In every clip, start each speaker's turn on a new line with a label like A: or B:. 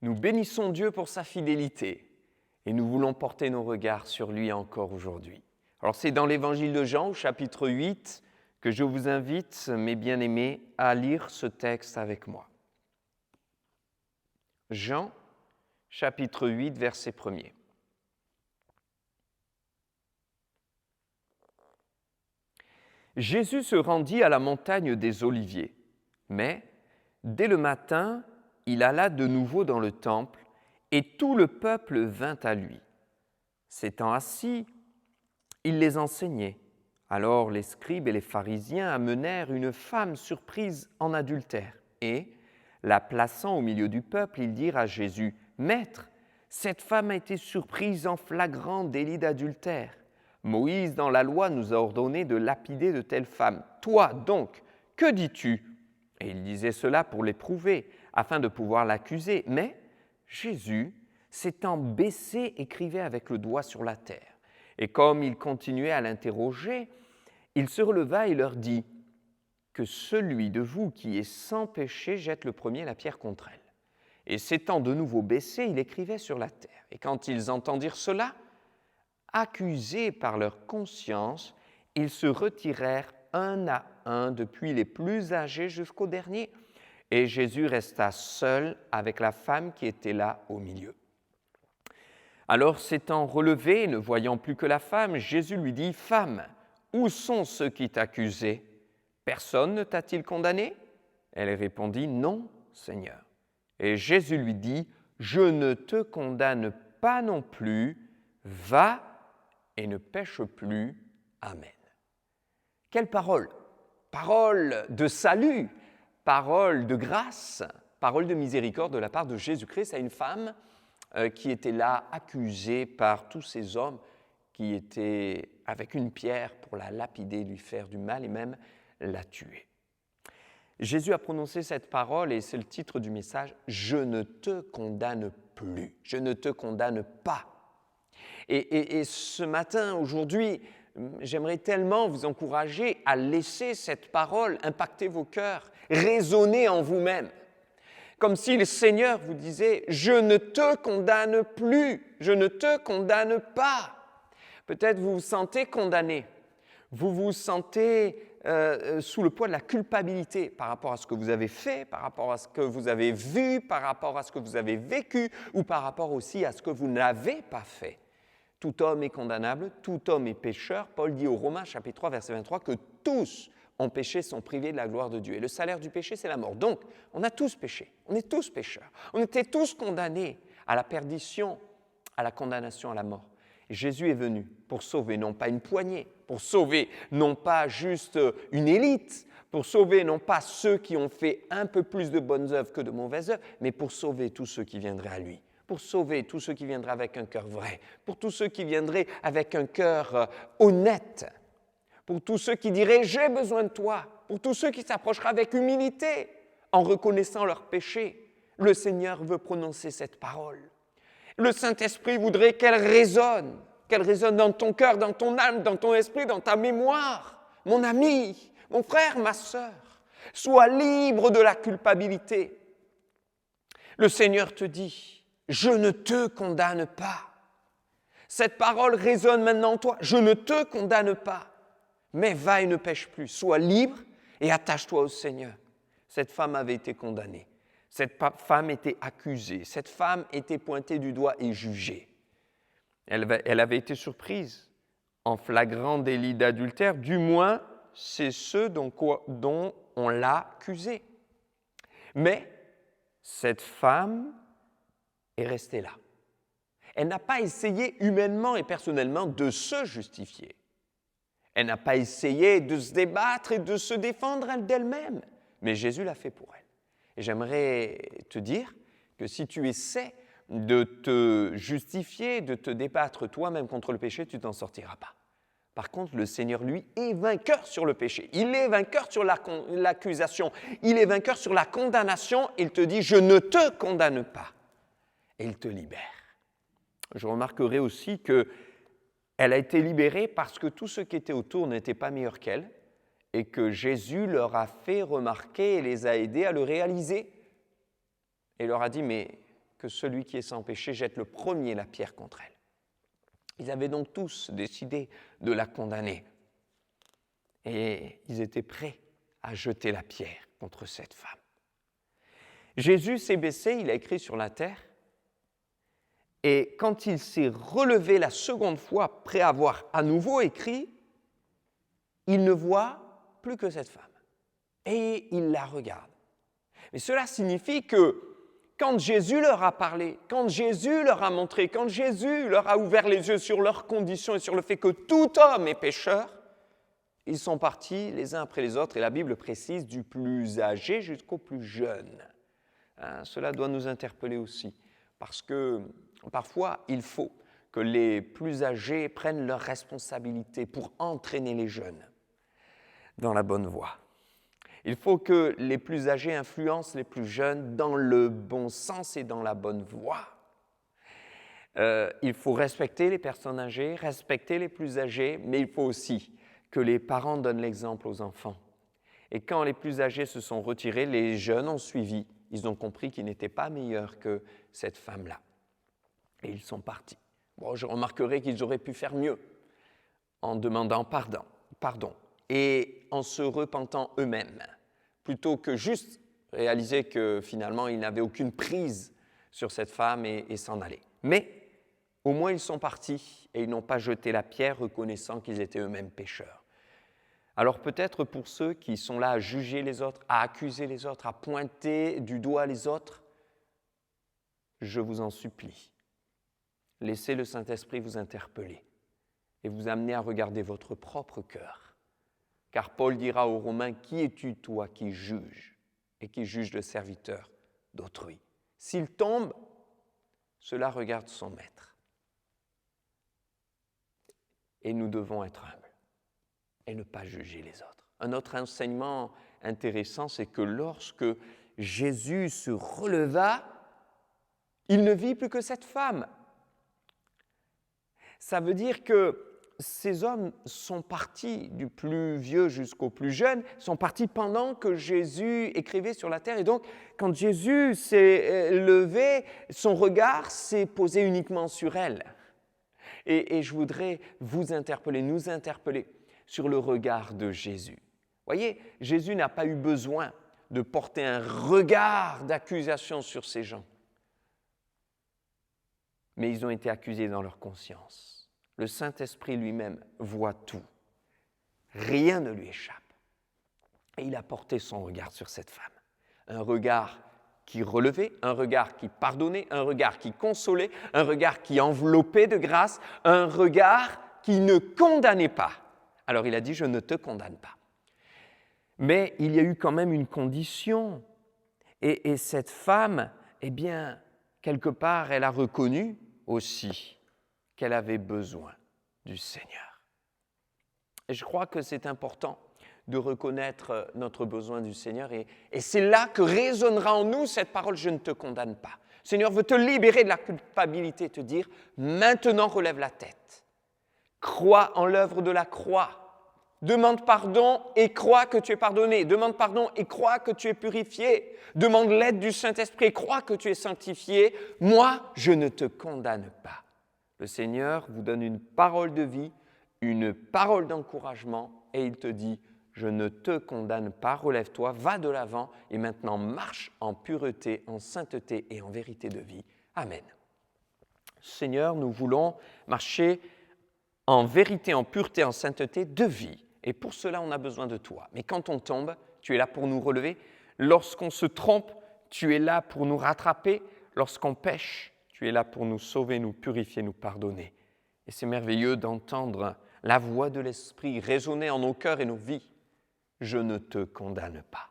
A: Nous bénissons Dieu pour sa fidélité et nous voulons porter nos regards sur lui encore aujourd'hui. Alors c'est dans l'évangile de Jean, au chapitre 8, que je vous invite, mes bien-aimés, à lire ce texte avec moi. Jean, chapitre 8, verset 1er. Jésus se rendit à la montagne des Oliviers, mais dès le matin, il alla de nouveau dans le temple et tout le peuple vint à lui. S'étant assis, il les enseignait. Alors les scribes et les pharisiens amenèrent une femme surprise en adultère et, la plaçant au milieu du peuple, ils dirent à Jésus, « Maître, cette femme a été surprise en flagrant délit d'adultère. Moïse, dans la loi, nous a ordonné de lapider de telles femmes. Toi, donc, que dis-tu » Et il disait cela pour l'éprouver, afin de pouvoir l'accuser. Mais Jésus, s'étant baissé, écrivait avec le doigt sur la terre. Et comme il continuait à l'interroger, il se releva et leur dit « Que celui de vous qui est sans péché jette le premier la pierre contre elle. » Et s'étant de nouveau baissé, il écrivait sur la terre. Et quand ils entendirent cela, accusés par leur conscience, ils se retirèrent un à un, depuis les plus âgés jusqu'au dernier. Et Jésus resta seul avec la femme qui était là au milieu. Alors, s'étant relevé, ne voyant plus que la femme, Jésus lui dit, « Femme, où sont ceux qui t'accusaient ? Personne ne t'a-t-il condamné ?» Elle répondit, « Non, Seigneur. » Et Jésus lui dit, « Je ne te condamne pas non plus, va et ne pêche plus. Amen. » Quelle parole! Parole de salut, parole de grâce, parole de miséricorde de la part de Jésus-Christ à une femme qui était là, accusée par tous ces hommes qui étaient avec une pierre pour la lapider, lui faire du mal et même la tuer. Jésus a prononcé cette parole et c'est le titre du message « Je ne te condamne plus, je ne te condamne pas ». Et ce matin, aujourd'hui, j'aimerais tellement vous encourager à laisser cette parole impacter vos cœurs, résonner en vous-même. Comme si le Seigneur vous disait « Je ne te condamne plus, je ne te condamne pas ». Peut-être vous vous sentez condamné, vous vous sentez sous le poids de la culpabilité par rapport à ce que vous avez fait, par rapport à ce que vous avez vu, par rapport à ce que vous avez vécu ou par rapport aussi à ce que vous n'avez pas fait. Tout homme est condamnable, tout homme est pécheur. Paul dit aux Romains, chapitre 3, verset 23, que tous ont péché, sont privés de la gloire de Dieu. Et le salaire du péché, c'est la mort. Donc, on a tous péché, on est tous pécheurs. On était tous condamnés à la perdition, à la condamnation, à la mort. Et Jésus est venu pour sauver non pas une poignée, pour sauver non pas juste une élite, pour sauver non pas ceux qui ont fait un peu plus de bonnes œuvres que de mauvaises œuvres, mais pour sauver tous ceux qui viendraient à lui. Pour sauver tous ceux qui viendraient avec un cœur vrai, pour tous ceux qui viendraient avec un cœur honnête, pour tous ceux qui diraient « j'ai besoin de toi », pour tous ceux qui s'approcheraient avec humilité en reconnaissant leurs péchés. Le Seigneur veut prononcer cette parole. Le Saint-Esprit voudrait qu'elle résonne dans ton cœur, dans ton âme, dans ton esprit, dans ta mémoire. Mon ami, mon frère, ma sœur, sois libre de la culpabilité. Le Seigneur te dit « Je ne te condamne pas ». Cette parole résonne maintenant en toi. « Je ne te condamne pas, mais va et ne pêche plus. Sois libre et attache-toi au Seigneur. » Cette femme avait été condamnée. Cette femme était accusée. Cette femme était pointée du doigt et jugée. Elle avait été surprise en flagrant délit d'adultère. Du moins, c'est ce dont on l'a accusée. Mais cette femme est restée là. Elle n'a pas essayé humainement et personnellement de se justifier. Elle n'a pas essayé de se débattre et de se défendre d'elle-même. Mais Jésus l'a fait pour elle. Et j'aimerais te dire que si tu essaies de te justifier, de te débattre toi-même contre le péché, tu ne t'en sortiras pas. Par contre, le Seigneur, lui, est vainqueur sur le péché. Il est vainqueur sur l'accusation. Il est vainqueur sur la condamnation. Il te dit « Je ne te condamne pas ». Et il te libère. Je remarquerai aussi qu'elle a été libérée parce que tous ceux qui étaient autour n'étaient pas meilleurs qu'elle et que Jésus leur a fait remarquer et les a aidés à le réaliser. Et leur a dit « Mais que celui qui est sans péché jette le premier la pierre contre elle. Ils avaient donc tous décidé de la condamner. Et ils étaient prêts à jeter la pierre contre cette femme. Jésus s'est baissé, il a écrit sur la terre, et quand il s'est relevé la seconde fois, après avoir à nouveau écrit, il ne voit plus que cette femme. Et il la regarde. Mais cela signifie que quand Jésus leur a parlé, quand Jésus leur a montré, quand Jésus leur a ouvert les yeux sur leurs conditions et sur le fait que tout homme est pécheur, ils sont partis les uns après les autres, et la Bible précise du plus âgé jusqu'au plus jeune. Cela doit nous interpeller aussi, parce que parfois il faut que les plus âgés prennent leurs responsabilités pour entraîner les jeunes dans la bonne voie. Il faut que les plus âgés influencent les plus jeunes dans le bon sens et dans la bonne voie. Il faut respecter les personnes âgées, respecter les plus âgés, mais il faut aussi que les parents donnent l'exemple aux enfants. Et quand les plus âgés se sont retirés, les jeunes ont suivi. Ils ont compris qu'ils n'étaient pas meilleurs que cette femme-là. Et ils sont partis. Bon, je remarquerai qu'ils auraient pu faire mieux en demandant pardon et en se repentant eux-mêmes, plutôt que juste réaliser que finalement ils n'avaient aucune prise sur cette femme et s'en aller. Mais au moins ils sont partis et ils n'ont pas jeté la pierre, reconnaissant qu'ils étaient eux-mêmes pécheurs. Alors peut-être pour ceux qui sont là à juger les autres, à accuser les autres, à pointer du doigt les autres, je vous en supplie, laissez le Saint-Esprit vous interpeller et vous amener à regarder votre propre cœur. Car Paul dira aux Romains, « Qui es-tu, toi, qui juges et qui juge le serviteur d'autrui ?» S'il tombe, cela regarde son maître. Et nous devons être humbles et ne pas juger les autres. Un autre enseignement intéressant, c'est que lorsque Jésus se releva, il ne vit plus que cette femme. Ça veut dire que ces hommes sont partis, du plus vieux jusqu'au plus jeune, sont partis pendant que Jésus écrivait sur la terre. Et donc, quand Jésus s'est levé, son regard s'est posé uniquement sur elle. Et je voudrais vous interpeller, nous interpeller sur le regard de Jésus. Voyez, Jésus n'a pas eu besoin de porter un regard d'accusation sur ces gens. Mais ils ont été accusés dans leur conscience. Le Saint-Esprit lui-même voit tout. Rien ne lui échappe. Et il a porté son regard sur cette femme. Un regard qui relevait, un regard qui pardonnait, un regard qui consolait, un regard qui enveloppait de grâce, un regard qui ne condamnait pas. Alors il a dit « Je ne te condamne pas ». Mais il y a eu quand même une condition. Et cette femme, eh bien, quelque part, elle a reconnu aussi qu'elle avait besoin du Seigneur. Et je crois que c'est important de reconnaître notre besoin du Seigneur. Et c'est là que résonnera en nous cette parole « Je ne te condamne pas ». Le Seigneur veut te libérer de la culpabilité, te dire « Maintenant, relève la tête. Crois en l'œuvre de la croix. Demande pardon et crois que tu es pardonné. Demande pardon et crois que tu es purifié. Demande l'aide du Saint-Esprit et crois que tu es sanctifié. Moi, je ne te condamne pas. » Le Seigneur vous donne une parole de vie, une parole d'encouragement et il te dit « Je ne te condamne pas, relève-toi, va de l'avant et maintenant marche en pureté, en sainteté et en vérité de vie. » Amen. Seigneur, nous voulons marcher en vérité, en pureté, en sainteté de vie. Et pour cela, on a besoin de toi. Mais quand on tombe, tu es là pour nous relever. Lorsqu'on se trompe, tu es là pour nous rattraper. Lorsqu'on pêche, tu es là pour nous sauver, nous purifier, nous pardonner. Et c'est merveilleux d'entendre la voix de l'Esprit résonner en nos cœurs et nos vies. Je ne te condamne pas.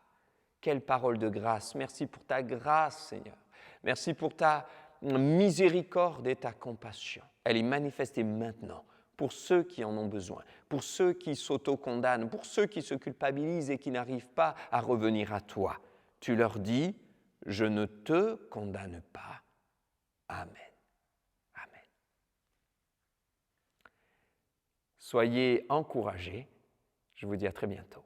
A: Quelle parole de grâce. Merci pour ta grâce, Seigneur. Merci pour ta miséricorde et ta compassion. Elle est manifestée maintenant pour ceux qui en ont besoin, pour ceux qui s'auto-condamnent, pour ceux qui se culpabilisent et qui n'arrivent pas à revenir à toi. Tu leur dis, je ne te condamne pas. Amen. Amen. Soyez encouragés. Je vous dis à très bientôt.